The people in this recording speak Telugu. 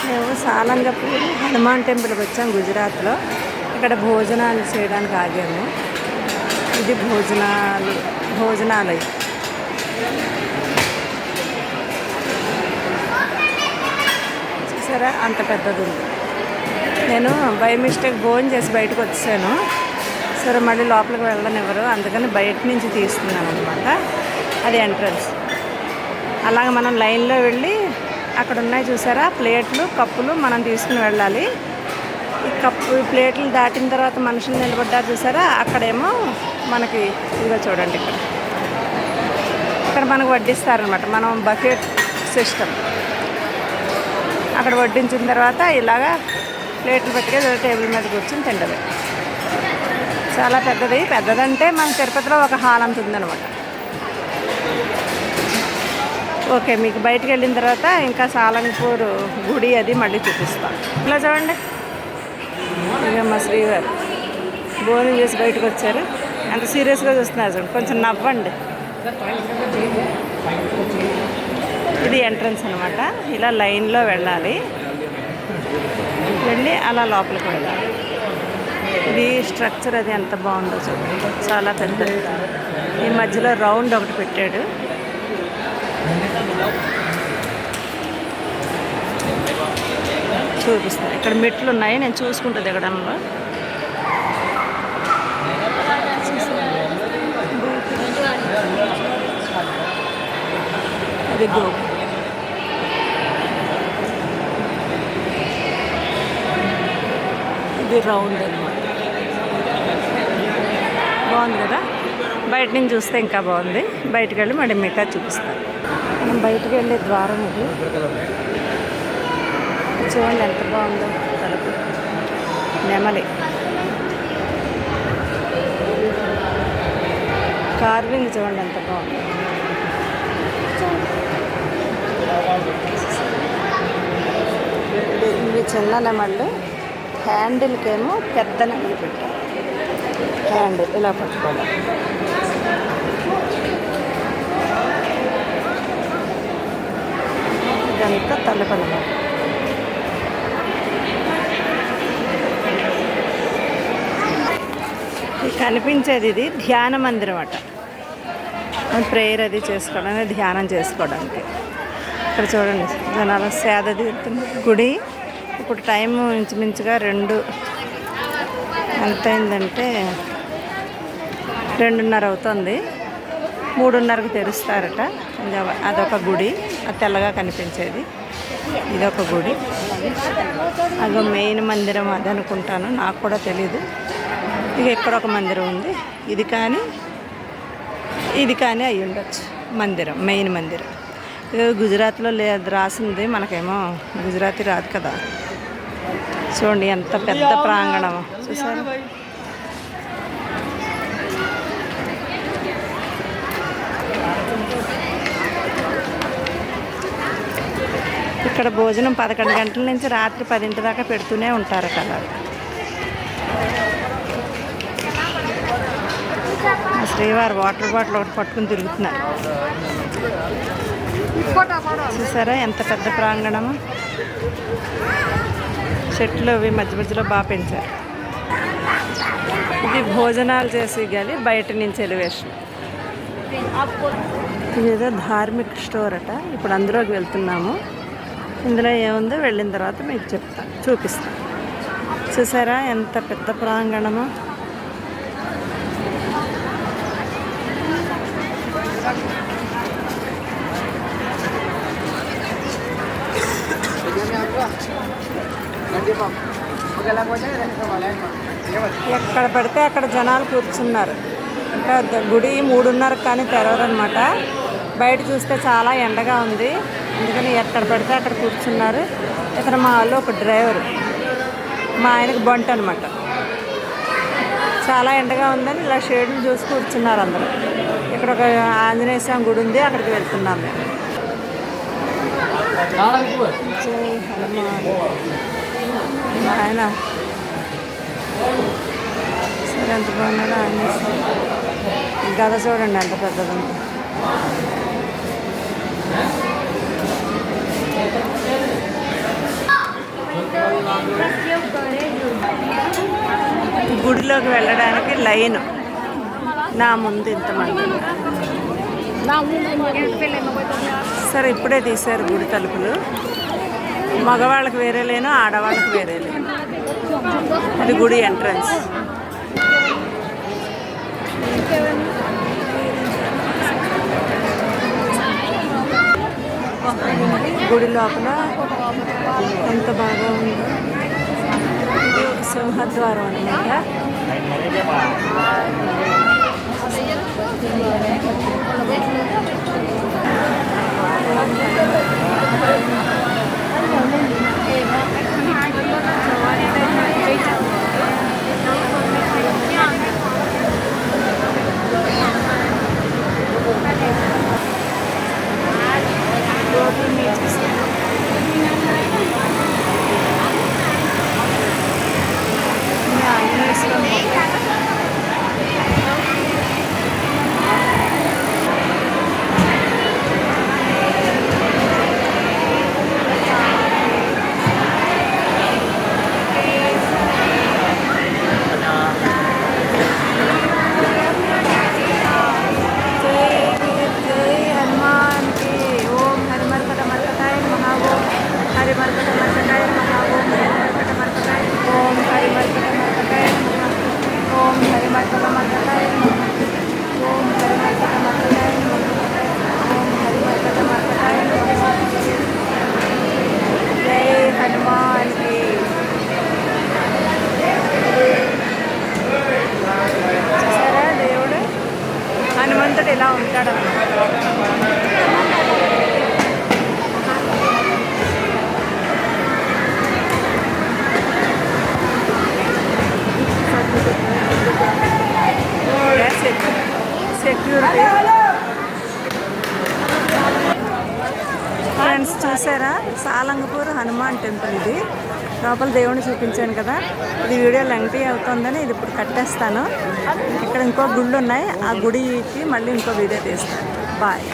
మేము సాలంగపూర్ హనుమాన్ టెంపుల్కి వచ్చాం గుజరాత్లో. ఇక్కడ భోజనాలు చేయడానికి ఆగాము. ఇది భోజనాలయం. చూసారా అంత పెద్దది ఉంది. నేను బై మిస్టేక్ భోజనం చేసి బయటకు వచ్చాను. సరే మళ్ళీ లోపలికి వెళ్ళనివ్వరు, అందుకని బయట నుంచి తీస్తున్నాను అనమాట. అది ఎంట్రన్స్. అలాగే మనం లైన్లో వెళ్ళి అక్కడ ఉన్నాయి చూసారా ప్లేట్లు, కప్పులు మనం తీసుకుని వెళ్ళాలి. ఈ ప్లేట్లు దాటిన తర్వాత మనుషులు నిలబడ్డారు చూసారా, అక్కడేమో మనకి ఇదిగో చూడండి, ఇక్కడ మనకు వడ్డిస్తారనమాట. మనం బకెట్ సిస్టమ్. అక్కడ వడ్డించిన తర్వాత ఇలాగా ప్లేట్లు పెట్టుకే టేబుల్ మీద కూర్చొని తిండదు. చాలా పెద్దదంటే మన తిరుపతిలో ఒక హాల్ అంత ఉందన్నమాట. ఓకే, మీకు బయటకు వెళ్ళిన తర్వాత ఇంకా సాలంగపూర్ గుడి అది మళ్ళీ చూపిస్తాం. ఇలా చూడండి, ఇక మా శ్రీవారు భోజనం చేసి బయటకు వచ్చారు. అంత సీరియస్గా చూస్తున్నారు చూడండి, కొంచెం నవ్వండి. ఇది ఎంట్రన్స్ అనమాట. ఇలా లైన్లో వెళ్ళాలి, వెళ్ళి అలా లోపలికి వెళ్ళాలి. ఇది స్ట్రక్చర్ అది ఎంత బాగుందో చూడండి, చాలా పెద్దది. ఈ మధ్యలో రౌండ్ ఒకటి పెట్టాడు. చూపిస్తాను. ఇక్కడ మెట్లు ఉన్నాయి, నేను చూసుకుంటూ దిగడంలో. అది గోపు. ఇది రౌండ్ అనమాట. బాగుంది కదా, బయట నుంచి చూస్తే ఇంకా బాగుంది. బయటకు వెళ్ళి మళ్ళీ మిగతా చూపిస్తాను. మనం బయటకు వెళ్ళే ద్వారం ఇది. చూడండి ఎంత బాగుందో తలుపు, నెమలి కార్వింగ్ చూడండి ఎంత బాగుంది. ఇవి చిన్న నెమళ్ళు, హ్యాండిల్కేమో పెద్ద నెమలి పెట్టారు. హ్యాండిల్ ఇలా పట్టుకోవాలి. ఇదంతా తలుపు అన్నమాట. కనిపించేది ఇది ధ్యాన మందిరం అట. ప్రేయర్ అది చేసుకోవడానికి, ధ్యానం చేసుకోవడానికి. ఇక్కడ చూడండి జనాల సేద తీరుతుంది. గుడి ఇప్పుడు టైం ఇంచుమించుగా 2 ఎంత అయిందంటే 2:30 అవుతుంది. 3:30కి తెరుస్తారట. అదొక గుడి, అది తెల్లగా కనిపించేది. ఇదొక గుడి. అదో మెయిన్ మందిరం అది అనుకుంటాను, నాకు కూడా తెలీదు. ఇక ఇక్కడ ఒక మందిరం ఉంది. ఇది కానీ అయి ఉండొచ్చు మందిరం, మెయిన్ మందిరం. ఇది గుజరాత్లో లేదు రాసింది, మనకేమో గుజరాతీ రాదు కదా. చూడండి ఎంత పెద్ద ప్రాంగణం చూసారు. ఇక్కడ భోజనం 11 గంటల నుంచి రాత్రి 10 దాకా పెడుతూనే ఉంటారు కదా. శ్రీవారు వాటర్ బాటిల్ ఒకటి పట్టుకుని తిరుగుతున్నారు. చూసారా ఎంత పెద్ద ప్రాంగణము. చెట్లు అవి మధ్యలో బాగా పెంచారు. ఇది భోజనాలు చేసి కానీ బయట నుంచి ఎలివేషన్. ఇదేదో ధార్మిక్ స్టోర్ అట. ఇప్పుడు అందులోకి వెళ్తున్నాము. ఇందులో ఏముందో వెళ్ళిన తర్వాత మీకు చూపిస్తాను. చూసారా ఎంత పెద్ద ప్రాంగణము. ఎక్కడ పడితే అక్కడ జనాలు కూర్చున్నారు. ఇంకా గుడి 3:30 కానీ తెరవరనమాట. బయట చూస్తే చాలా ఎండగా ఉంది, అందుకని ఎక్కడ పడితే అక్కడ కూర్చున్నారు. ఇక్కడ మా వాళ్ళు ఒక డ్రైవరు, మా ఆయనకు బంట అనమాట. చాలా ఎండగా ఉందని ఇలా షేడ్లు చూసి కూర్చున్నారు అందరూ. ఇక్కడ ఒక ఆంజనేయ స్వామి గుడి ఉంది, అక్కడికి వెళ్తున్నాం మేము. ఆయన సరే ఎంత బాగున్నాడో ఆంజనేయ స్వామి. గద చూడండి ఎంత పెద్దది ఉంది. గుడిలోకి వెళ్ళడానికి లైన్. నా ముందు ఇంతమంది. సరే ఇప్పుడే తీశారు గుడి తలుపులు. మగవాళ్ళకి వేరే లేను, ఆడవాళ్ళకి వేరే లేను. అది గుడి ఎంట్రన్స్. గుడి లోపల ఎంత బాగా ఉంది. ఇది సింహద్వారం అన్నమాట. హనుమంతుడు ఇలా ఉంటాడు. సెక్యూరిటీ. ఫ్రెండ్స్ చూసారా, సాలంగపూర్ హనుమాన్ టెంపుల్. ఇది లోపల దేవుడిని చూపించాను కదా, ఇది వీడియో లెంగ్తీ అవుతుందని ఇది ఇప్పుడు కట్టేస్తాను. ఇక్కడ ఇంకో గుళ్ళు ఉన్నాయి, ఆ గుడికి మళ్ళీ ఇంకో వీడియో తీస్తాను. బాయ్.